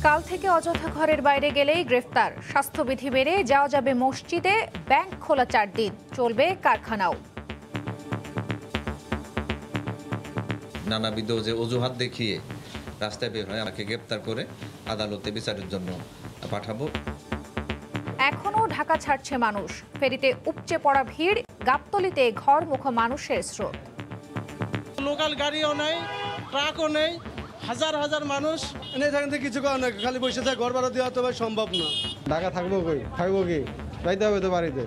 কাল থেকে অযথা ঘরের বাইরে গেলেই গ্রেফতার। স্বাস্থ্যবিধি মেনে যাওয়া যাবে মসজিদে, ব্যাংক খোলা 4 দিন, চলবে কারখানাও। নানাবিধ যে অজুহাত দেখিয়ে রাস্তায় বের হয় আমাকে গ্রেফতার করে আদালতে বিচারের জন্য পাঠাবো। এখনো ঢাকা ছাড়ছে মানুষ, ফেরিতে উপচে পড়া ভিড়, গাবতলীতে ঘরমুখো মানুষের স্রোত। লোকাল গাড়িও নেই, ট্রাকও নেই, হাজার হাজার মানুষ এখান থেকে কিছু করার নেই, খালি বসে থাকে, ঘর ভাড়া দেওয়া তো ভাই সম্ভব না। ঢাকা থাকবো কই, থাকবো কি, যাইতে হবে তো বাড়িতে।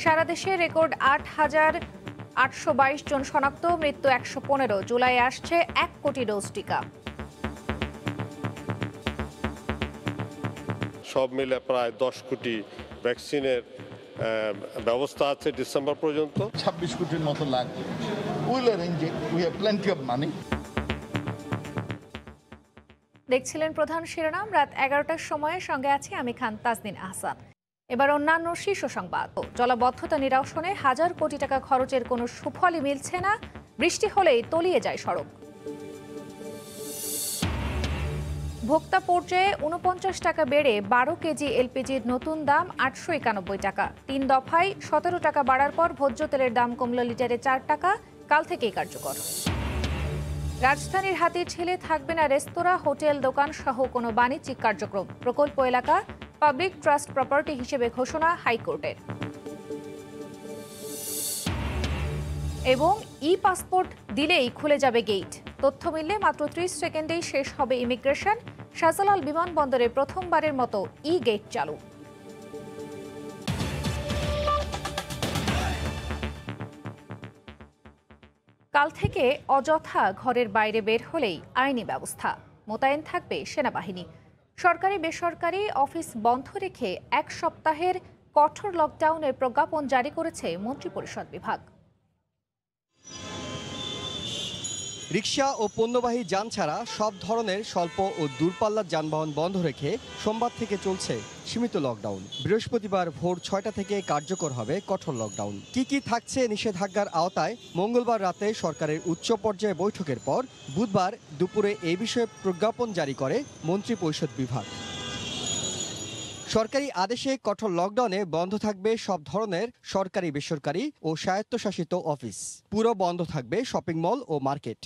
সারা দেশে রেকর্ড 8,822 জন শনাক্ত, মৃত্যু 115। জুলাই আসছে 1 কোটি ডোজ টিকা। সব মিলে প্রায় 10 কোটি ভ্যাকসিনের ব্যবস্থা আছে ডিসেম্বর পর্যন্ত। 26 কোটির মতো লাগবে। Will arrange it, we have plenty of money. দেখছিলেন প্রধান শিরোনাম, রাত 11টার সময়ে সঙ্গে আছি আমি খান তাজদিন আহসান। এবার অন্যান্য শীর্ষ সংবাদ। জলাবদ্ধতা নিরসনে হাজার কোটি টাকা খরচের কোনো সুফলই মিলছে না, বৃষ্টি হলেই তলিয়ে যায় সড়ক। ভোক্তা পর্যায়ে 49 টাকা বেড়ে 12 কেজি এলপিজির নতুন দাম 891 টাকা। 3 দফায় 17 টাকা বাড়ার পর ভোজ্য তেলের দাম কমল লিটারে 4 টাকা, কাল থেকেই কার্যকর। রাজধানীর হাতিরঝিলে থাকবে না রেস্তোরাঁ, হোটেল, দোকান সহ কোনো বাণিজ্যিক কার্যক্রম। প্রকল্প এলাকা পাবলিক ট্রাস্ট প্রপার্টি হিসেবে ঘোষণা হাইকোর্টের। এবং ই পাসপোর্ট দিলেই খুলে যাবে গেট, তথ্য মিললে মাত্র 30 সেকেন্ডেই শেষ হবে ইমিগ্রেশন। শাহজালাল বিমানবন্দরে প্রথমবারের মতো ই গেট চালু। কাল থেকে অযথা ঘরের বাইরে বের হলেই আইনি ব্যবস্থা, মোতায়েন থাকবে সেনাবাহিনী। সরকারি বেসরকারি অফিস বন্ধ রেখে 1 সপ্তাহের কঠোর লকডাউনের প্রজ্ঞাপন জারি করেছে মন্ত্রিপরিষদ বিভাগ। রিকশা ও পণ্যবাহী যান ছাড়া সব ধরনের স্বল্প ও দূরপাল্লার যানবাহন বন্ধ রেখে সোমবার থেকে চলছে সীমিত লকডাউন। বৃহস্পতিবার ভোর 6টা থেকে কার্যকর হবে কঠোর লকডাউন। কি থাকছে নিষেধাজ্ঞার আওতায় মঙ্গলবার রাতে সরকারের উচ্চ পর্যায়ে বৈঠকের পর বুধবার দুপুরে এই বিষয়ে প্রজ্ঞাপন জারি করে মন্ত্রিপরিষদ বিভাগ। সরকারি আদেশে কঠোর লকডাউনে বন্ধ থাকবে সব ধরনের সরকারি বেসরকারি ও স্বায়ত্তশাসিত অফিস। পুরো বন্ধ থাকবে শপিং মল ও মার্কেট।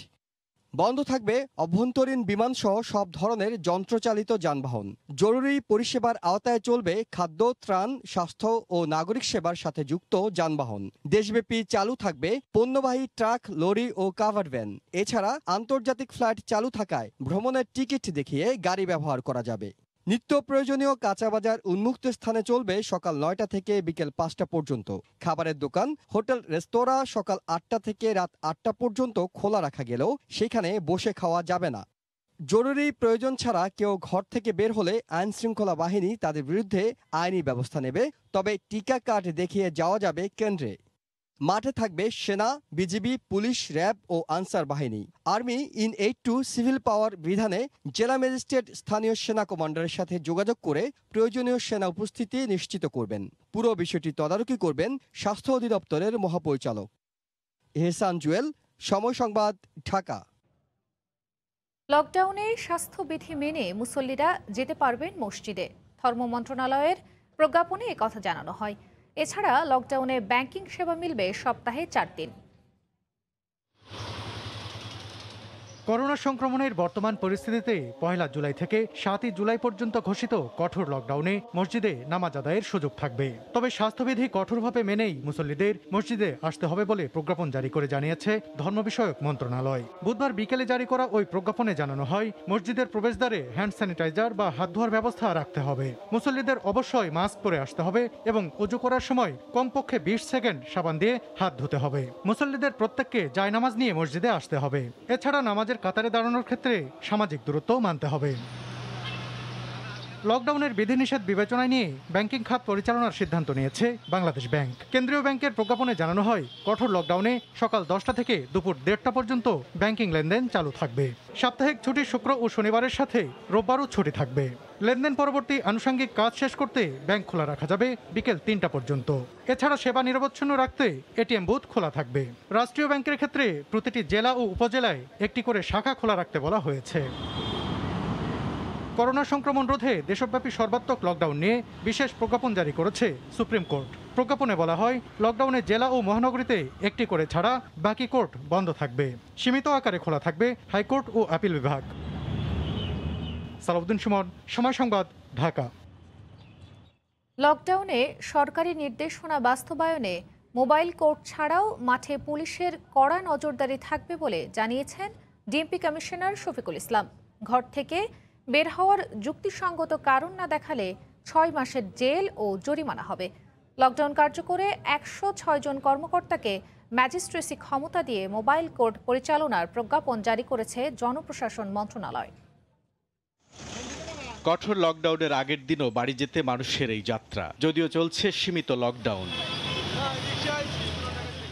বন্ধ থাকবে অভ্যন্তরীণ বিমানসহ সব ধরনের যন্ত্রচালিত যানবাহন। জরুরি পরিষেবার আওতায় চলবে খাদ্য, ত্রাণ, স্বাস্থ্য ও নাগরিক সেবার সাথে যুক্ত যানবাহন। দেশব্যাপী চালু থাকবে পণ্যবাহী ট্রাক, লরি ও কাভার্ড ভ্যান। এছাড়া আন্তর্জাতিক ফ্লাইট চালু থাকায় ভ্রমণের টিকিট দেখিয়ে গাড়ি ব্যবহার করা যাবে। নিত্য প্রয়োজনীয় কাঁচাবাজার উন্মুক্ত স্থানে চলবে সকাল 9টা থেকে বিকেল 5টা পর্যন্ত। খাবারের দোকান, হোটেল, রেস্তোরাঁ সকাল 8টা থেকে রাত 8টা পর্যন্ত খোলা রাখা গেলেও সেখানে বসে খাওয়া যাবে না। জরুরি প্রয়োজন ছাড়া কেউ ঘর থেকে বের হলে আইন শৃঙ্খলা বাহিনী তাদের বিরুদ্ধে আইনি ব্যবস্থা নেবে। তবে টিকা কার্ড দেখিয়ে যাওয়া যাবে কেন্দ্রে। মাঠে থাকবে সেনা, বিজিবি, পুলিশ, র্যাব ও আনসার বাহিনী। Army in aid two civil পাওয়ার বিধানে জেলা ম্যাজিস্ট্রেট স্থানীয় সেনা কমান্ডারের সাথে যোগাযোগ করে প্রয়োজনীয় সেনা উপস্থিতি নিশ্চিত করবেন। পুরো বিষয়টি তদারকি করবেন স্বাস্থ্য অধিদপ্তরের মহাপরিচালক। এহসান জুয়েল, সময় সংবাদ, ঢাকা। লকডাউনে স্বাস্থ্যবিধি মেনে মুসল্লিরা যেতে পারবেন মসজিদে। ধর্ম মন্ত্রণালয়ের প্রজ্ঞাপনে একথা জানানো হয়। এছাড়া লকডাউনে ব্যাংকিং সেবা মিলবে সপ্তাহে 4 দিন। করোনা সংক্রমণের বর্তমান পরিস্থিতিতে 1 জুলাই থেকে 7 জুলাই পর্যন্ত ঘোষিত কঠোর লকডাউনে মসজিদে নামাজ আদায়ের সুযোগ থাকবে। তবে স্বাস্থ্যবিধি কঠোরভাবে মেনেই মুসল্লিদের মসজিদে আসতে হবে বলে প্রজ্ঞাপন জারি করে জানিয়েছে ধর্ম বিষয়ক মন্ত্রণালয়। বুধবার বিকেলে জারি করা ওই প্রজ্ঞাপনে জানানো হয়, মসজিদের প্রবেশদ্বারে হ্যান্ড স্যানিটাইজার বা হাত ধোয়ার ব্যবস্থা রাখতে হবে। মুসল্লিদের অবশ্যই মাস্ক পরে আসতে হবে এবং ওযু করার সময় কমপক্ষে 20 সেকেন্ড সাবান দিয়ে হাত ধুতে হবে। মুসল্লিদের প্রত্যেককে জায়নামাজ নিয়ে মসজিদে আসতে হবে। এছাড়া নামাজের কাতারে দাঁড়ানোর ক্ষেত্রে সামাজিক দূরত্ব মানতে হবে। লকডাউনের বিধিনিষেধ বিবেচনায় নিয়ে ব্যাংকিং খাত পরিচালনার সিদ্ধান্ত নিয়েছে বাংলাদেশ ব্যাংক। কেন্দ্রীয় ব্যাংকের প্রজ্ঞাপনে জানানো হয়, কঠোর লকডাউনে সকাল 10টা থেকে দুপুর 1:30টা পর্যন্ত ব্যাংকিং লেনদেন চালু থাকবে। সাপ্তাহিক ছুটি শুক্র ও শনিবারের সাথে রোববারও ছুটি থাকবে। লেনদেন পরবর্তী আনুষঙ্গিক কাজ শেষ করতে ব্যাংক খোলা রাখা যাবে বিকেল 3টা পর্যন্ত। এছাড়া সেবা নিরবচ্ছিন্ন রাখতে এটিএম বুথ খোলা থাকবে। রাষ্ট্রীয় ব্যাংকের ক্ষেত্রে প্রতিটি জেলা ও উপজেলায় একটি করে শাখা খোলা রাখতে বলা হয়েছে। করোনা সংক্রমণ রোধে দেশব্যাপী সর্বাত্মক লকডাউন নিয়ে বিশেষ প্রজ্ঞাপন জারি করেছে সুপ্রিম কোর্ট। প্রজ্ঞাপনে বলা হয়, লকডাউনে জেলা ও মহানগরীতে একটি করে ছাড়া বাকি কোর্ট বন্ধ থাকবে। সীমিত আকারে খোলা থাকবে হাইকোর্ট ও আপিল বিভাগ। সালাউদ্দিন সুমন, সময় সংবাদ, ঢাকা। লকডাউনে সরকারি নির্দেশনা বাস্তবায়নে মোবাইল কোর্ট ছাড়াও মাঠে পুলিশের কড়া নজরদারি থাকবে বলে জানিয়েছেন ডিএমপি কমিশনার শফিকুল ইসলাম। ঘর থেকে বের হওয়ার যুক্তিসঙ্গত কারণ না দেখালে 6 মাসের জেল ও জরিমানা হবে। লকডাউন কার্যকরে 106 জন কর্মকর্তাকে ম্যাজিস্ট্রেসি ক্ষমতা দিয়ে মোবাইল কোর্ট পরিচালনার প্রজ্ঞাপন জারি করেছে জনপ্রশাসন মন্ত্রণালয়। কঠোর লকডাউনের আগের দিনও বাড়ি যেতে মানুষের এই যাত্রা, যদিও চলছে সীমিত লকডাউন।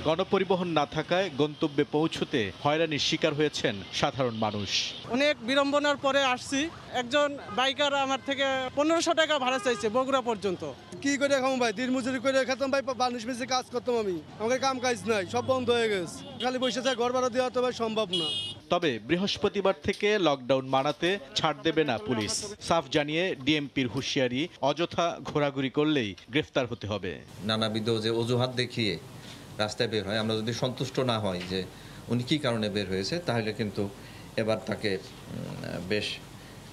গণপরিবহন না থাকায় গন্তব্যে পৌঁছতে হয়রানির শিকার হয়েছেন সাধারণ মানুষ। অনেক বিড়ম্বনার পরে আসছি। একজন বাইকার আমার থেকে 1500 টাকা ভাড়া চাইছে বগুড়া পর্যন্ত। কি করে খাম ভাই, দিন মজুরি করে খেতাম ভাই, মানুষ বেশি কাজ করতাম আমি, আমাকে কাম কাজ নাই, সব বন্ধ হয়ে গেছে। খালি বসে থাকা ঘর ভাড়া দেওয়া তো ভাই সম্ভব না। তবে বৃহস্পতিবার থেকে লকডাউন মানাতে ছাড় দেবে না পুলিশ। সাফ জানিয়ে ডিএমপির হুঁশিয়ারি, অযথা ঘোরাঘুরি করলেই গ্রেফতার হতে হবে। নানাবিধ যে অজুহাত দেখিয়ে রাস্তায় বের হয়, আমরা যদি সন্তুষ্ট না হই যে উনি কী কারণে বের হয়েছে, তাহলে কিন্তু এবার তাকে বেশ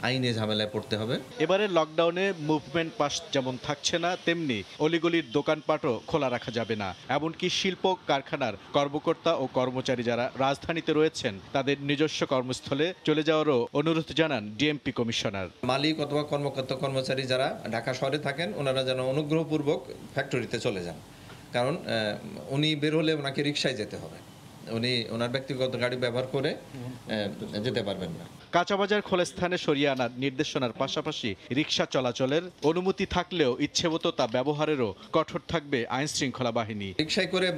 আইনে ঝামেলায় পড়তে হবে। এবারে লকডাউনে মুভমেন্ট পাস যেমন থাকছে না, তেমনি অলিগলির দোকানপাটও খোলা রাখা যাবে না। এমনকি শিল্প কারখানার কর্মকর্তা ও কর্মচারী যারা রাজধানীতে রয়েছেন, তাদের নিজস্ব কর্মস্থলে চলে যাওয়ারও অনুরোধ জানান ডিএমপি কমিশনার। মালিক অথবা কর্মকর্তা কর্মচারী যারা ঢাকা শহরে থাকেন, ওনারা যেন অনুগ্রহপূর্বক ফ্যাক্টরিতে চলে যান, কারণ উনি বের হলে ওনাকে রিকশায় যেতে হবে, উনি ওনার ব্যক্তিগত গাড়ি ব্যবহার করে যেতে পারবেন না। কাঁচাবাজার খোলা স্থানে সরিয়ে আনার নির্দেশনার পাশাপাশি রিকশা চলাচলের অনুমতি থাকলেও ইচ্ছেমতো তা ব্যবহারেরও কঠোর থাকবে আইন শৃঙ্খলা বাহিনী। রিকশায় করে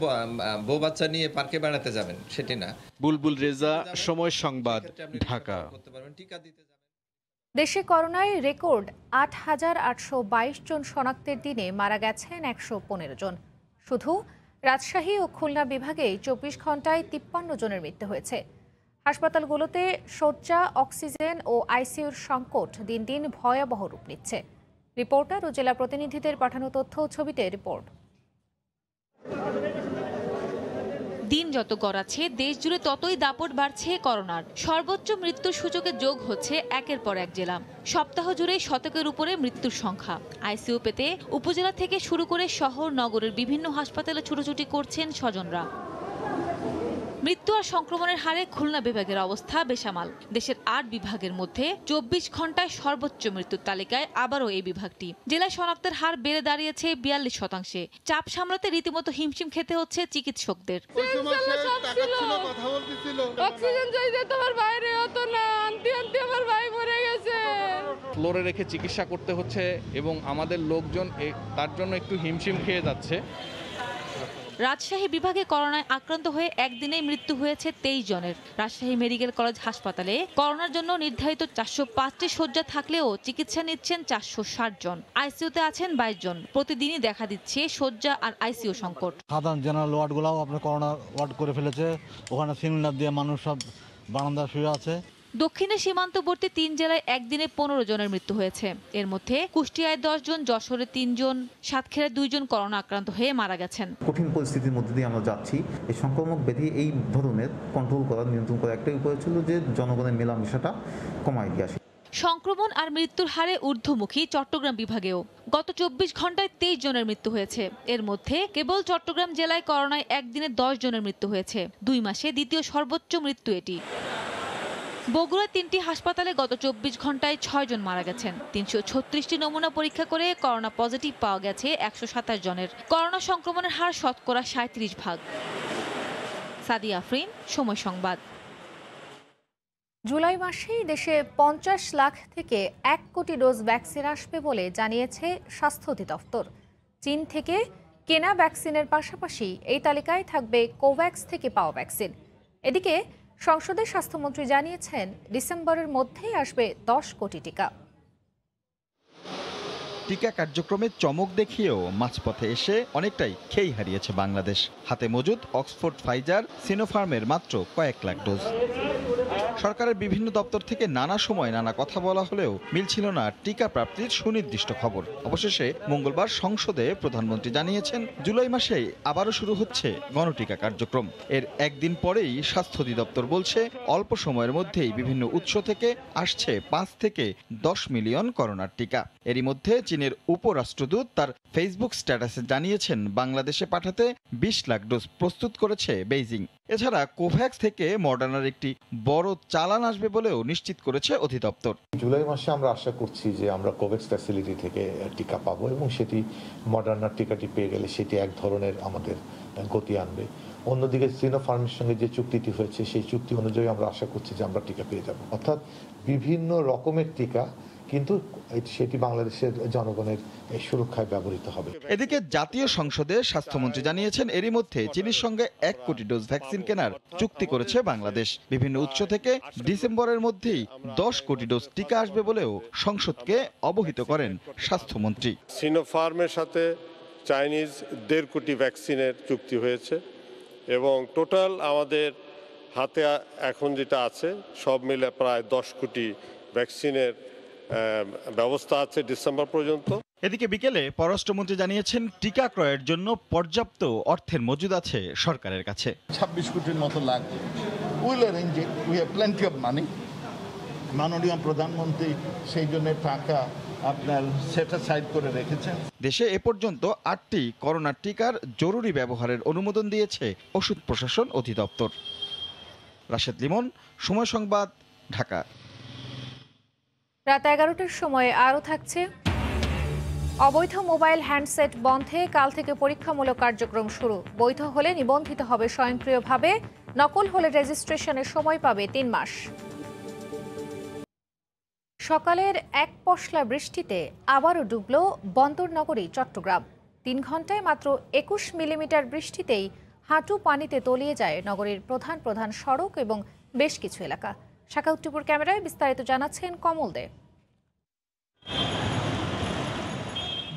বউ বাচ্চা নিয়ে পার্কে বেড়াতে যাবেন সেটি না। বুলবুল রেজা, সময় সংবাদ, ঢাকা। দেশে করোনায় রেকর্ড 8,822 জন শনাক্তের দিনে মারা গেছেন 115 জন। শুধু রাজশাহী ও খুলনা বিভাগেই 24 ঘন্টায় 53 জনের মৃত্যু হয়েছে। হাসপাতালগুলোতে শয্যা, অক্সিজেন ও আইসিইউর সংকট দিন দিন ভয়াবহ রূপ নিচ্ছে। রিপোর্টার ও জেলা প্রতিনিধিদের পাঠানো তথ্য ও ছবিতে রিপোর্ট। দিন যত গড়াচ্ছে দেশ জুড়ে ততই দাপট বাড়ছে করোনার। সর্বোচ্চ মৃত্যুর সূচকে যোগ হচ্ছে একের পর এক জেলা। সপ্তাহ জুড়ে শতকের উপরে মৃত্যুর সংখ্যা। আইসিইউ পেতে উপজেলা থেকে শুরু করে শহর নগরের বিভিন্ন হাসপাতালে ছুটোছুটি করছেন স্বজনরা। মৃত্যু আর সংক্রমণের হারে খুলনা বিভাগের অবস্থা বেসামাল। দেশের 8 বিভাগের মধ্যে 24 ঘন্টায় সর্বোচ্চ মৃত্যুর তালিকায় আবারও এই বিভাগটি। জেলায় শনাক্তের হার বেড়ে দাঁড়িয়েছে 42%। চাপ সামলাতে রীতিমতো হিমশিম খেতে হচ্ছে চিকিৎসকদের। ফ্লোরে রেখে চিকিৎসা করতে হচ্ছে এবং আমাদের লোকজন তার জন্য একটু হিমশিম খেয়ে যাচ্ছে। রাজশাহী বিভাগে করোনায় আক্রান্ত হয়ে একদিনেই মৃত্যু হয়েছে 23 জনের। রাজশাহী মেডিকেল কলেজ হাসপাতালে করোনার জন্য নির্ধারিত 405টি শয্যা থাকলেও চিকিৎসা নিচ্ছেন 460 জন। আইসিইউতে আছেন 22 জন। প্রতিদিনই দেখা দিচ্ছে শয্যা আর আইসিইউ সংকট। সাধারণ জেনারেল ওয়ার্ডগুলোও আপনার করোনা ওয়ার্ড করে ফেলেছে। ওখানে সিলিন্ডার দিয়ে মানুষ সব বারান্দা শুয়ে আছে। দক্ষিণে সীমান্তবর্তী 3 জেলায় একদিনে 15 জনের মৃত্যু হয়েছে। এর মধ্যে কুষ্টিয়ায় 10 জন, যশোরে 3 জন, সাতক্ষীরায় 2 জন করোনা আক্রান্ত হয়ে মারা গেছেন। কঠিন পরিস্থিতির মধ্যে দিয়ে আমরা যাচ্ছি। এই সংক্রামক ব্যাধি এই ধরনের কন্ট্রোল করা, নিয়ন্ত্রণ করা একটাই উপায় ছিল যে জনগণের মেলামেশাটা কমায় দিয়ে আসে। সংক্রমণ আর মৃত্যুর হারে ঊর্ধ্বমুখী চট্টগ্রাম বিভাগেও। গত 24 ঘন্টায় 23 জনের মৃত্যু হয়েছে। এর মধ্যে কেবল চট্টগ্রাম জেলায় করোনায় একদিনে 10 জনের মৃত্যু হয়েছে। 2 মাসে দ্বিতীয় সর্বোচ্চ মৃত্যু এটি। বগুড়ার 3টি হাসপাতালে গত 24 ঘন্টায় 6 জন মারা গেছেন। 336টি নমুনা পরীক্ষা করে করোনা পজিটিভ পাওয়া গেছে 127 জনের। করোনা সংক্রমণের হার শতকরা 37%। সাদিয়া আফরিন, সময় সংবাদ। জুলাই মাসেই দেশে 50 লাখ থেকে 1 কোটি ডোজ ভ্যাকসিন আসবে বলে জানিয়েছে স্বাস্থ্য অধিদপ্তর। চীন থেকে কেনা ভ্যাকসিনের পাশাপাশি এই তালিকায় থাকবে কোভ্যাক্স থেকে পাওয়া ভ্যাকসিন। এদিকে সংসদে স্বাস্থ্যমন্ত্রী জানিয়েছেন ডিসেম্বরের মধ্যেই আসবে 10 কোটি টিকা। টিকা কার্যক্রমে চমক দেখিয়েও মাঝপথে এসে অনেকটাই খেই হারিয়েছে বাংলাদেশ। হাতে মজুদ অক্সফোর্ড, ফাইজার, সিনোফার্মের মাত্র কয়েক লাখ ডোজ। সরকারের বিভিন্ন দপ্তর থেকে নানা সময় নানা কথা বলা হলেও মিলছিল না টিকা প্রাপ্তির সুনির্দিষ্ট খবর। অবশেষে মঙ্গলবার সংসদে প্রধানমন্ত্রী জানিয়েছেন, জুলাই মাসেই আবারও শুরু হচ্ছে গণটিকা কার্যক্রম। এর একদিন পরেই স্বাস্থ্য অধিদপ্তর বলছে, অল্প সময়ের মধ্যেই বিভিন্ন উৎস থেকে আসছে 5 থেকে 10 মিলিয়ন করোনার টিকা। এরই মধ্যে চীনের উপরাষ্ট্রদূত তার ফেসবুক স্ট্যাটাসে জানিয়েছেন, বাংলাদেশে পাঠাতে 20 লাখ ডোজ প্রস্তুত করেছে বেইজিং। এছাড়া কোভ্যাক্স থেকে মডার্নার একটি বড় চালান আসবে বলেও নিশ্চিত করেছে অধিদপ্তর। জুলাই মাসে আমরা আশা করছি যে আমরা কোভ্যাক্স ফ্যাসিলিটি থেকে টিকা পাবো এবং সেটি মডার্নার টিকাটি পেয়ে গেলে সেটি এক ধরনের আমাদের গতি আনবে। অন্যদিকে সিনোফার্মের সঙ্গে যে চুক্তিটি হয়েছে সেই চুক্তি অনুযায়ী আমরা আশা করছি যে আমরা টিকা পেয়ে যাব, অর্থাৎ বিভিন্ন রকমের টিকা, কিন্তু সেটি বাংলাদেশের জনগণের সুরক্ষায় ব্যবহৃত হবে। এদিকে জাতীয় সংসদে স্বাস্থ্যমন্ত্রী জানিয়েছেন, এরই মধ্যে চীনের সঙ্গে 1 কোটি ডোজ ভ্যাকসিন কেনার চুক্তি করেছে বাংলাদেশ। বিভিন্ন উৎস থেকে ডিসেম্বরের মধ্যেই 10 কোটি ডোজ টিকা আসবে বলেও সংসদকে অবহিত করেন স্বাস্থ্যমন্ত্রী। সিনোফার্মের সাথে চাইনিজ 1.5 কোটি ভ্যাকসিনের চুক্তি হয়েছে এবং টোটাল আমাদের হাতে এখন যেটা আছে সব মিলে প্রায় 10 কোটি ভ্যাকসিনের ব্যবস্থা আছে ডিসেম্বর পর্যন্ত। এদিকে বিকেলে পররাষ্ট্রমন্ত্রী জানিয়েছেন, টিকা ক্রয়ের জন্য পর্যাপ্ত অর্থের মজুদ আছে সরকারের কাছে। 26 কোটির মতো লাগবে। Will arrange it, we have plenty of money. মাননীয় প্রধানমন্ত্রী সেই জন্য টাকা আপনার সেট অ্যাসাইড করে রেখেছেন। দেশে এ পর্যন্ত 8টি করোনা টিকার জরুরি ব্যবহারের অনুমোদন দিয়েছে ওষুধ প্রশাসন অধিদপ্তর। রাশেদ লিমন, সময় সংবাদ, ঢাকা। রাত 11টার সময় আরও থাকছে, অবৈধ মোবাইল হ্যান্ডসেট বন্ধে কাল থেকে পরীক্ষামূলক কার্যক্রম শুরু। বৈধ হলে নিবন্ধিত হবে স্বয়ংক্রিয়ভাবে, নকল হলে রেজিস্ট্রেশনের সময় পাবে 3 মাস। সকালের এক পশলা বৃষ্টিতে আবারও ডুবল বন্দরনগরী চট্টগ্রাম। 3 ঘন্টায় মাত্র 21 মিলিমিটার বৃষ্টিতেই হাঁটু পানিতে তলিয়ে যায় নগরীর প্রধান প্রধান সড়ক এবং বেশ কিছু এলাকা। শাখাউত্তিপুর ক্যামেরায় বিস্তারিত জানাচ্ছেন কমল দে।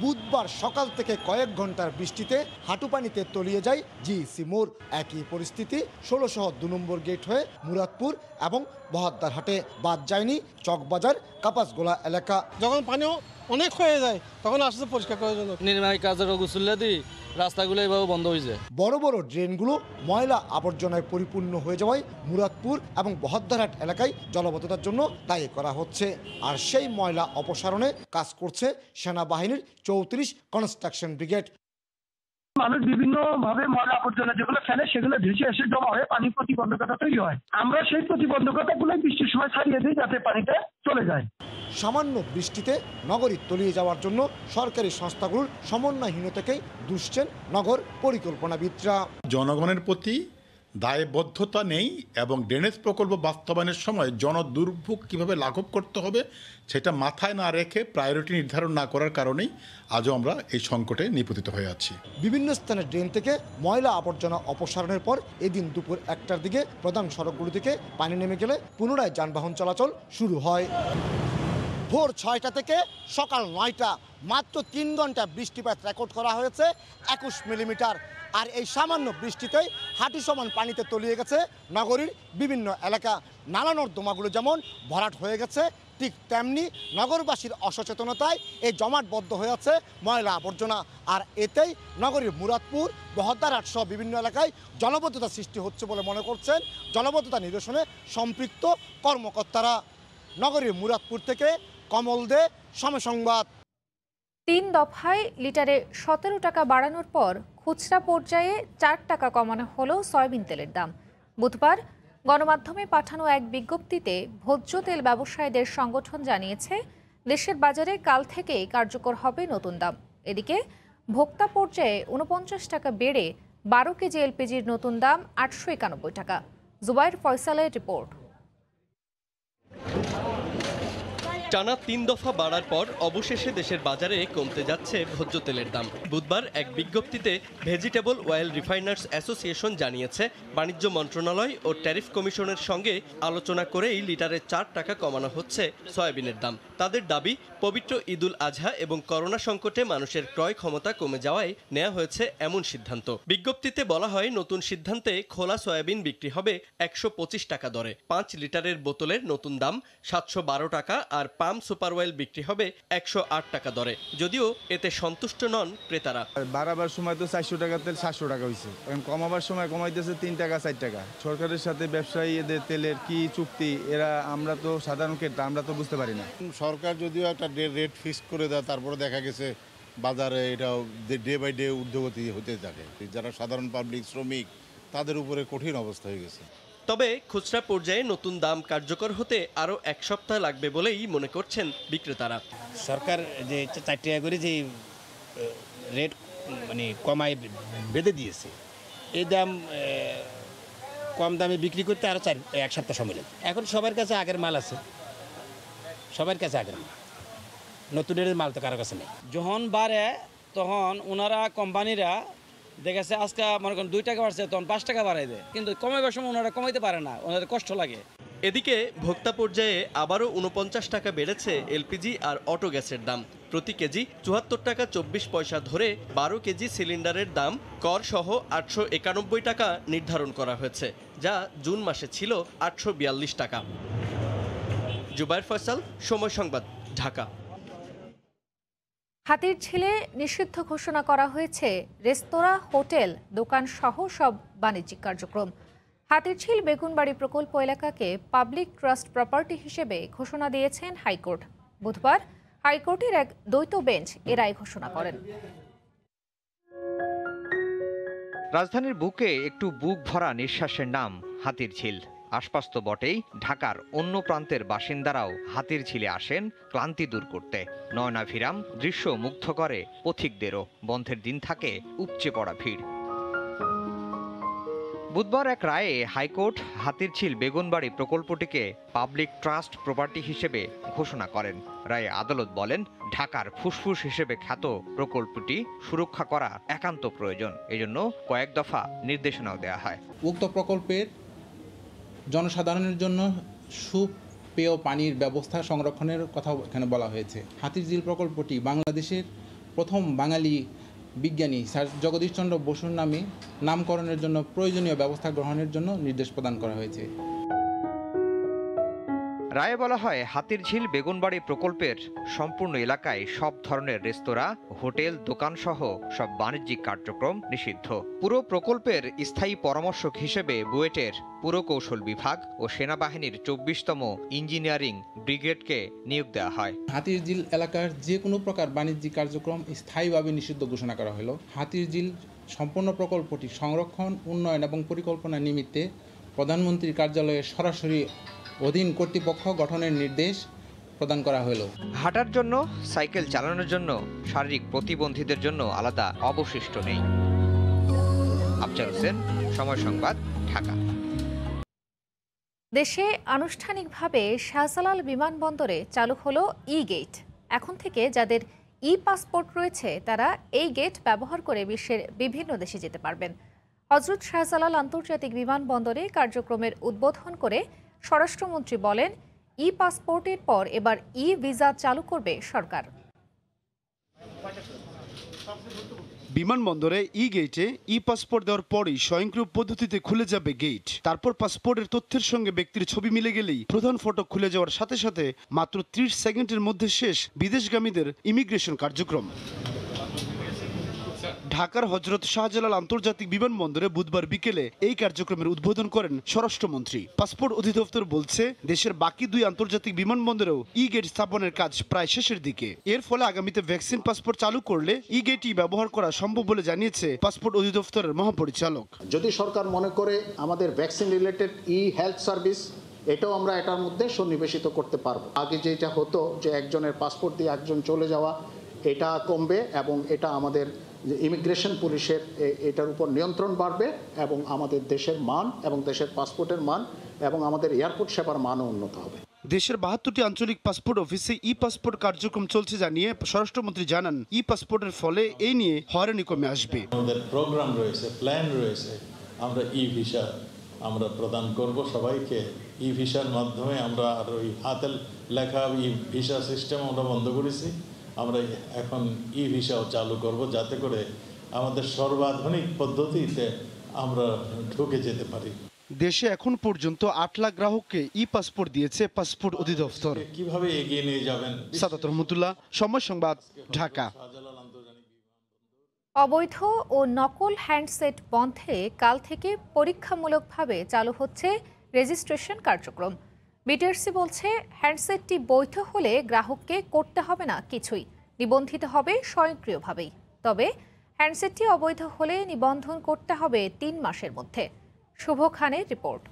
বুধবার সকাল থেকে কয়েক ঘন্টার বৃষ্টিতে হাঁটু পানিতে তলিয়ে যায় জিইসি মোড়। একই পরিস্থিতি 16 2 নম্বর গেট হয়ে মুরাদপুর এবং বহদ্দারহাটে। বাদ যায়নি চকবাজার, কাপাসগোলা এলাকা। যখন পানিও অনেক হয়ে যায় তখন আসছে পরিষ্কার করার জন্য নির্মাণ কাজের গুছুল্লা দিই রাস্তাগুলো এভাবে বন্ধ হয়ে যায়। বড় বড় ড্রেনগুলো ময়লা আবর্জনায় পরিপূর্ণ হয়ে যাওয়ায় মুরাদপুর এবং বহদ্দারহাট এলাকায় জলাবদ্ধতার জন্য দায়ী করা হচ্ছে। আর সেই ময়লা অপসারণে কাজ করছে সেনাবাহিনীর 34 কনস্ট্রাকশন ব্রিগেড। মানুষ বিভিন্ন ভাবে ময়লা আবর্জনা যেগুলো ফেলে সেগুলো ভেসে এসে জমা হয়ে পানির প্রতিবন্ধকতা তৈরি হয়। আমরা সেই প্রতিবন্ধকতাগুলো বৃষ্টির সময় ছাড়িয়ে দিই যাতে পানিটা চলে যায়। সামান্য বৃষ্টিতে নগরী তলিয়ে যাওয়ার জন্য সরকারি সংস্থাগুলোর সমন্বয়হীনতাকেই দুষছেন নগর পরিকল্পনাবিদরা। জনগণের প্রতি দায়বদ্ধতা নেই এবং ড্রেনেজ প্রকল্প বাস্তবায়নের সময় জনদুর্ভোগ কীভাবে লাঘব করতে হবে সেটা মাথায় না রেখে প্রায়োরিটি নির্ধারণ না করার কারণেই আজও আমরা এই সংকটে নিপতিত হয়ে আছি। বিভিন্ন স্থানে ড্রেন থেকে ময়লা আবর্জনা অপসারণের পর এদিন দুপুর 1টার দিকে প্রধান সড়কগুলো থেকে পানি নেমে গেলে পুনরায় যানবাহন চলাচল শুরু হয়। ভোর 6টা থেকে সকাল 9টা মাত্র 3 ঘন্টা বৃষ্টিপাত রেকর্ড করা হয়েছে 21 মিলিমিটার। আর এই সামান্য বৃষ্টিতেই হাঁটু সমান পানিতে তলিয়ে গেছে নগরীর বিভিন্ন এলাকা। নালা নর্দমাগুলো যেমন ভরাট হয়ে গেছে, ঠিক তেমনি নগরবাসীর অসচেতনতায় এই জমাটবদ্ধ হয়ে আছে ময়লা আবর্জনা। আর এতেই নগরীর মুরাদপুর, বহদ্দারহাট সহ বিভিন্ন এলাকায় জলাবদ্ধতা সৃষ্টি হচ্ছে বলে মনে করছেন জলাবদ্ধতা নিরসনে সম্পৃক্ত কর্মকর্তারা। নগরীর মুরাদপুর থেকে কমল দে, সময় সংবাদ। 3 দফায় লিটারে 17 টাকা বাড়ানোর পর খুচরা পর্যায়ে 4 টাকা কমানো হলো সয়াবিন তেলের দাম। বুধবার গণমাধ্যমে পাঠানো এক বিজ্ঞপ্তিতে ভোজ্য তেল ব্যবসায়ীদের সংগঠন জানিয়েছে, দেশের বাজারে কাল থেকেই কার্যকর হবে নতুন দাম। এদিকে ভোক্তা পর্যায়ে 49 টাকা বেড়ে 12 কেজি এলপিজির নতুন দাম 891 টাকা। জুবাইর ফয়সালের রিপোর্ট। টানা 3 দফা বাড়ার পর অবশেষে দেশের বাজারে কমতে যাচ্ছে ভোজ্য তেলের দাম। বুধবার এক বিজ্ঞপ্তিতে ভেজিটেবল অয়েল রিফাইনার্স অ্যাসোসিয়েশন জানিয়েছে, বাণিজ্য মন্ত্রণালয় ও ট্যারিফ কমিশনের সঙ্গে আলোচনা করেই লিটারে 4 টাকা কমানো হচ্ছে সয়াবিনের দাম। তাদের দাবি, পবিত্র ঈদুল আজহা এবং করোনা সংকটে মানুষের ক্রয় ক্ষমতা কমে যাওয়ায় নেওয়া হয়েছে এমন সিদ্ধান্ত। বিজ্ঞপ্তিতে বলা হয়, নতুন সিদ্ধান্তে খোলা সয়াবিন বিক্রি হবে 125 টাকা দরে। 5 লিটারের বোতলের নতুন দাম 712 টাকা আর পাম সুপার অয়েল বিক্রি হবে 108 টাকা দরে। যদিও এতে সন্তুষ্ট নন ক্রেতারা। বাড়াবার সময় তো 400 টাকা তেল 700 টাকা হয়েছে, এখন কমাবার সময় কমাইতেছে 3 টাকা 4 টাকা। সরকারের সাথে ব্যবসায়ী এদের তেলের কি চুক্তি, এরা আমরা তো সাধারণ ক্রেতা, আমরা তো বুঝতে পারি না। সরকার যদিও একটা রেট ফিক্স করে দেয়, তারপরে দেখা গেছে বাজারে এটা ডে বাই ডে ঊর্ধ্বগতি হতে থাকে। যারা সাধারণ পাবলিক, শ্রমিক, তাদের উপরে কঠিন অবস্থা হয়ে গেছে। তবে খুচরা পর্যায়ে নতুন দাম কার্যকর হতে আরও 1 সপ্তাহ লাগবে বলেই মনে করছেন বিক্রেতারা। সরকার যে 4 টাকা করে যে রেট কমায় বেঁধে দিয়েছে, এই দাম কম দামে বিক্রি করতে আরও 1 সপ্তাহ সময় লাগে। এখন সবার কাছে আগের মাল আছে, সবার কাছে আগের মাল, নতুনের মাল তো কারো কাছে নেই। যখন বাড়ে তখন ওনারা কোম্পানিরা দেখেছে আজকে মনে করেন 2 টাকা বাড়ছে, তখন 5 টাকা বাড়াই দেয়, কিন্তু কমাইবার সময় ওনারা কমাইতে পারে না, ওনাদের কষ্ট লাগে। এদিকে ভোক্তা পর্যায়ে আবারও 49 টাকা বেড়েছে এলপিজি আর অটো গ্যাসের দাম। প্রতি কেজি 74 টাকা 24 পয়সা ধরে 12 কেজি সিলিন্ডারের দাম কর সহ 891 টাকা নির্ধারণ করা হয়েছে, যা জুন মাসে ছিল 842 টাকা। জুবায়ের ফয়সাল, সময় সংবাদ, ঢাকা। হাতিরঝিলে নিষিদ্ধ ঘোষণা করা হয়েছে রেস্তোরাঁ, হোটেল, দোকান সহ সব বাণিজ্যিক কার্যক্রম। হাতিরঝিল বেগুনবাড়ি প্রকল্প এলাকাকে পাবলিক ট্রাস্ট প্রপার্টি হিসেবে ঘোষণা দিয়েছেন হাইকোর্ট। বুধবার হাইকোর্টের এক দ্বৈত বেঞ্চ এ রায় ঘোষণা করেন। রাজধানীর বুকে একটু বুক ভরা নিঃশ্বাসের নাম হাতিরঝিল। আশপাশ তো বটেই, ঢাকার অন্য প্রান্তের বাসিন্দারাও হাতিরঝিলে আসেন ক্লান্তি দূর করতে। নয়নাভিরাম দৃশ্য মুগ্ধ করে পথিকদেরও। বন্ধের দিন থাকে উপচে পড়া ভিড়। বুধবার এক রায়ে হাইকোর্ট হাতিরঝিল বেগুনবাড়ি প্রকল্পটিকে পাবলিক ট্রাস্ট প্রপার্টি হিসেবে ঘোষণা করেন। রায়ে আদালত বলেন, ঢাকার ফুসফুস হিসেবে খ্যাত প্রকল্পটি সুরক্ষা করা একান্ত প্রয়োজন। এজন্য কয়েক দফা নির্দেশনাও দেওয়া হয়। উক্ত প্রকল্পের জনসাধারণের জন্য সুপেয় পানির ব্যবস্থা সংরক্ষণের কথা এখানে বলা হয়েছে। হাতিরঝিল প্রকল্পটি বাংলাদেশের প্রথম বাঙালি বিজ্ঞানী স্যার জগদীশচন্দ্র বসুর নামে নামকরণের জন্য প্রয়োজনীয় ব্যবস্থা গ্রহণের জন্য নির্দেশ প্রদান করা হয়েছে। রায়ে বলা হয়, হাতিরঝিল বেগুনবাড়ি প্রকল্পের সম্পূর্ণ এলাকায় সব ধরনের রেস্তোরাঁ, হোটেল, দোকান সহ সব বাণিজ্যিক কার্যক্রম নিষিদ্ধ। পুরো প্রকল্পের স্থায়ী পরামর্শক হিসেবে বুয়েটের পুরকৌশল বিভাগ ও সেনাবাহিনীর 24তম ইঞ্জিনিয়ারিং ব্রিগেডকে নিয়োগ দেওয়া হয়। হাতিরঝিল এলাকার যে কোনো প্রকার বাণিজ্যিক কার্যক্রম স্থায়ীভাবে নিষিদ্ধ ঘোষণা করা হলো। হাতিরঝিল সম্পূর্ণ প্রকল্পটি সংরক্ষণ, উন্নয়ন এবং পরিকল্পনা নিমিত্তে প্রধানমন্ত্রীর কার্যালয়ে সরাসরি অধীন কর্তৃপক্ষ গঠনের নির্দেশ প্রদান করা হলো। হাঁটার জন্য, সাইকেল চালানোর জন্য, শারীরিক প্রতিবন্ধীদের জন্য আলাদা অবশিষ্ট নেই। আফজাল হোসেন, সময় সংবাদ, ঢাকা। দেশে আনুষ্ঠানিকভাবে শাহজালাল বিমানবন্দরে চালু হলো ই-গেট। এখন থেকে যাদের ই-পাসপোর্ট রয়েছে তারা এই গেট ব্যবহার করে বিশ্বের বিভিন্ন দেশে যেতে পারবেন। হযরত শাহজালাল আন্তর্জাতিক বিমানবন্দরে কার্যক্রমের উদ্বোধন করে স্বরাষ্ট্রমন্ত্রী বলেন, ই-পাসপোর্টের পর এবার ই-ভিসা চালু করবে সরকার। বিমানবন্দরে ই-গেটে ই-পাসপোর্ট দেওয়ার পরই স্বয়ংক্রিয় পদ্ধতিতে খুলে যাবে গেট। তারপর পাসপোর্টের তথ্যের সঙ্গে ব্যক্তির ছবি মিলে গেলেই প্রধান ফটক খুলে যাওয়ার সাথে সাথে মাত্র 30 সেকেন্ডের মধ্যে শেষ বিদেশগামীদের ইমিগ্রেশন কার্যক্রম। ঢাকার হযরত শাহজালাল আন্তর্জাতিক বিমানবন্দরে বুধবার বিকেলে এই কার্যক্রমের উদ্বোধন করেন স্বরাষ্ট্রমন্ত্রী। পাসপোর্ট অধিদপ্তর বলছে, দেশের বাকি 2 আন্তর্জাতিক বিমানবন্দরেও ই-গেট স্থাপনের কাজ প্রায় শেষের দিকে। এর ফলে আগামীতে ভ্যাকসিন পাসপোর্ট চালু করলে ই-গেটই ব্যবহার করা সম্ভব বলে জানিয়েছে পাসপোর্ট অধিদপ্তরের মহাপরিচালক। যদি সরকার মনে করে আমাদের ভ্যাকসিন রিলেটেড ই-হেলথ সার্ভিস, এটাও আমরা এটার মধ্যে সন্নিবেশিত করতে পারবো। আগে যেটা হতো যে একজনের পাসপোর্ট দিয়ে একজন চলে যাওয়া, এটা কমবে এবং এটা আমাদের যে ইমিগ্রেশন পুলিশের এটার উপর নিয়ন্ত্রণ বাড়বে এবং আমাদের দেশের মান এবং দেশের পাসপোর্টের মান এবং আমাদের এয়ারপোর্ট সেবার মানও উন্নত হবে। দেশের 72টি আঞ্চলিক পাসপোর্ট অফিসে ই পাসপোর্ট কার্যক্রম চলছে জানিয়ে স্বরাষ্ট্রমন্ত্রী জানান, ই পাসপোর্টের ফলে এই নিয়ে হয়রানি কমে আসবে। আমাদের প্রোগ্রাম রয়েছে, প্ল্যান রয়েছে, আমরা ই ভিসা আমরা প্রদান করব সবাইকে। ই ভিসার মাধ্যমে আমরা আর ওই হাতের লেখা ই ভিসা সিস্টেম আমরা বন্ধ করেছি, আমরা এখন ই ভিসাও চালু করব, যাতে করে আমাদের সর্বাধুনিক পদ্ধতিতে আমরা ঢুকে যেতে পারি। দেশে এখন পর্যন্ত 8 লাখ গ্রাহককে ই পাসপোর্ট দিয়েছে পাসপোর্ট অধিদপ্তর। কিভাবে এগিয়ে নিয়ে যাবেন? সাদাত রহমতুল্লাহ, সময় সংবাদ, ঢাকা। অবৈধ ও নকল হ্যান্ডসেট বন্ধে কাল থেকে পরীক্ষামূলকভাবে চালু হচ্ছে রেজিস্ট্রেশন কার্যক্রম। বিটিআরসি বলছে, হ্যান্ডসেটটি বৈধ হলে গ্রাহককে করতে হবে না কিছুই, নিবন্ধিত হবে স্বয়ংক্রিয়ভাবেই। তবে হ্যান্ডসেটটি অবৈধ হলে নিবন্ধন করতে হবে 3 মাসের মধ্যে। শুভ খানের রিপোর্ট।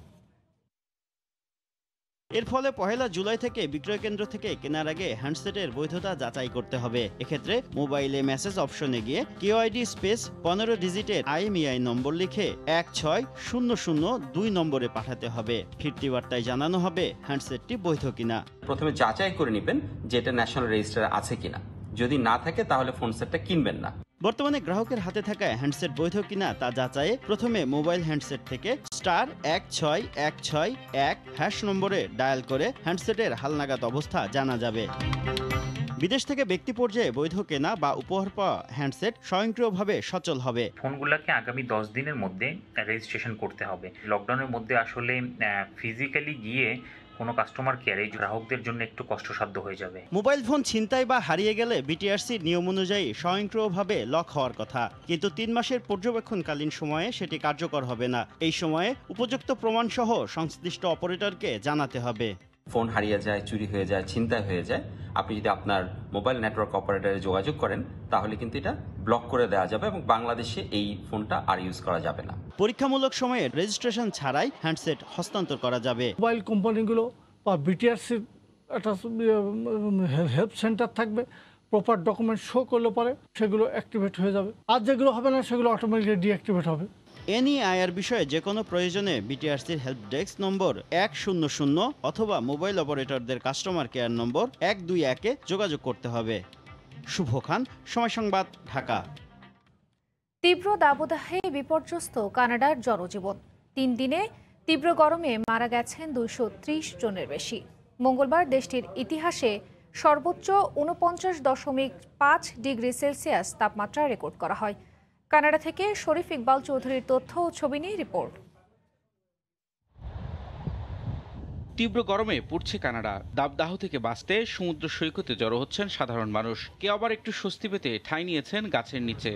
এর ফলে 1 জুলাই থেকে বিক্রয় কেন্দ্র থেকে কেনার আগে হ্যান্ডসেটের বৈধতা যাচাই করতে হবে। এক্ষেত্রে মোবাইলে মেসেজ অপশনে গিয়ে কেওআইডি স্পেস 15 ডিজিটের IMEI নম্বর লিখে 16002 নম্বরে পাঠাতে হবে। ফিরতি বার্তায় জানানো হবে হ্যান্ডসেটটি বৈধ কিনা। প্রথমে যাচাই করে নেবেন যে এটা ন্যাশনাল রেজিস্টার আছে কিনা, যদি না থাকে তাহলে ফোন সেটটা কিনবেন না। বর্তমানে গ্রাহকের হাতে থাকা হ্যান্ডসেট বৈধ কিনা তা যাচাইয়ে প্রথমে মোবাইল হ্যান্ডসেট থেকে *16161# নম্বরে ডায়াল করে হ্যান্ডসেটের হালনাগাদ অবস্থা জানা যাবে। বিদেশ থেকে ব্যক্তি পর্যায়ে বৈধ কেনা বা উপহার পাওয়া হ্যান্ডসেট স্বয়ংক্রিয়ভাবে সচল হবে। ফোনগুলোকে আগামী 10 দিনের মধ্যে রেজিস্ট্রেশন করতে হবে। লকডাউনের মধ্যে আসলে ফিজিক্যালি গিয়ে কোনো কাস্টমার কেয়ারে গ্রাহকদের জন্য একটু কষ্টসাধ্য হয়ে যাবে। মোবাইল ফোন ছিনতাই বা হারিয়ে গেলে বিটিআরসির নিয়ম অনুযায়ী স্বয়ংক্রিয়ভাবে লক হওয়ার কথা, কিন্তু 3 মাসের পর্যবেক্ষণকালীন সময়ে সেটি কার্যকর হবে না। এই সময়ে উপযুক্ত প্রমাণসহ সংশ্লিষ্ট অপারেটরকে জানাতে হবে। ফোন হারিয়ে যায়, চুরি হয়ে যায়, ছিনতাই হয়ে যায়, আপনি যদি আপনার মোবাইল নেটওয়ার্ক অপারেটরে যোগাযোগ করেন তাহলে কিন্তু এটা ব্লক করে দেওয়া যাবে এবং বাংলাদেশে এই ফোনটা আর ইউজ করা যাবে না। পরীক্ষামূলক সময়ে রেজিস্ট্রেশন ছাড়াই হ্যান্ডসেট হস্তান্তর করা যাবে। মোবাইল কোম্পানিগুলো বা বিটিআরসির একটা হেল্প সেন্টার থাকবে, প্রপার ডকুমেন্ট শো করলে পরে সেগুলো অ্যাক্টিভেট হয়ে যাবে, আর যেগুলো হবে না সেগুলো অটোমেটিক্যালি ডিঅ্যাক্টিভেট হবে। এনইআইআর বিষয়ে যে কোনো প্রয়োজনে বিটিআরসির হেল্প ডেস্ক নম্বর 100 অথবা মোবাইল অপারেটরদের কাস্টমার কেয়ার নম্বর 121-এ যোগাযোগ করতে হবে। শুভ খান, সময় সংবাদ, ঢাকা। তীব্র দাবদাহে বিপর্যস্ত কানাডার জনজীবন। 3 দিনে তীব্র গরমে মারা গেছেন 230 জনের বেশি। মঙ্গলবার দেশটির ইতিহাসে সর্বোচ্চ 49.5 ডিগ্রি সেলসিয়াস তাপমাত্রা রেকর্ড করা হয়। কানাডা থেকে শরীফ ইকবাল চৌধুরীর তথ্য ও ছবি নিয়ে রিপোর্ট। তীব্র গরমে পুড়ছে কানাডা। দাবদাহ থেকে বাঁচতে সমুদ্র সৈকতে জড়ো হচ্ছেন সাধারণ মানুষ। কেউ আবার একটু স্বস্তি পেতে ঠাঁই নিয়েছেন গাছের নিচে।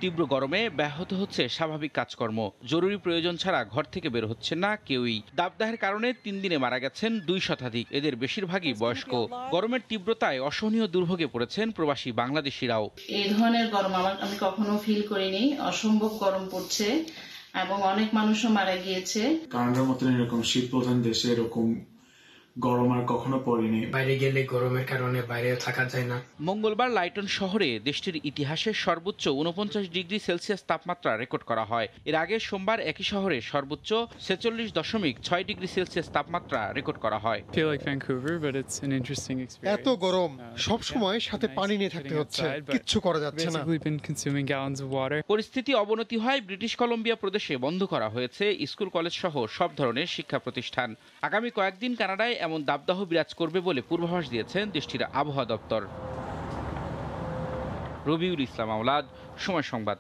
তীব্র গরমে ব্যাহত হচ্ছে স্বাভাবিক কাজকর্ম। জরুরি প্রয়োজন ছাড়া ঘর থেকে বের হচ্ছেন না কেউই। দাবদাহের কারণে 3 দিনে মারা গেছেন 2 শতাধিক। এদের বেশিরভাগই বয়স্ক। গরমের তীব্রতায় অসহনীয় দুর্ভোগে পড়েছেন প্রবাসী বাংলাদেশিরাও। এই ধরনের গরম আমি কখনো ফিল করিনি। অসম্ভব গরম পড়ছে এবং অনেক মানুষও মারা গিয়েছে। কানাডার মতন এরকম শীত প্রধান দেশে এরকম গরম আর কখনো পড়েনি। বাইরে গেলে গরমের কারণে বাইরে থাকা যায় না। মঙ্গলবার লাইটন শহরে দেশটির ইতিহাসের সর্বোচ্চ 49 ডিগ্রি সেলসিয়াস তাপমাত্রা রেকর্ড করা হয়। এর আগে সোমবার একই শহরে সর্বোচ্চ 46.6 ডিগ্রি সেলসিয়াস তাপমাত্রা রেকর্ড করা হয়। এত গরম, সব সময় সাথে পানি নিয়ে থাকতে হচ্ছে, কিচ্ছু করা যাচ্ছে না। পরিস্থিতি অবনতি হয় ব্রিটিশ কলম্বিয়া প্রদেশে বন্ধ করা হয়েছে স্কুল, কলেজ সহ সব ধরনের শিক্ষা প্রতিষ্ঠান। আগামী কয়েকদিন কানাডায় এমন দাবদাহ বিরাজ করবে বলে পূর্বাভাস দিয়েছেন দেশটির আবহাওয়া দপ্তর। রবিউল ইসলাম আওলাদ, সময় সংবাদ।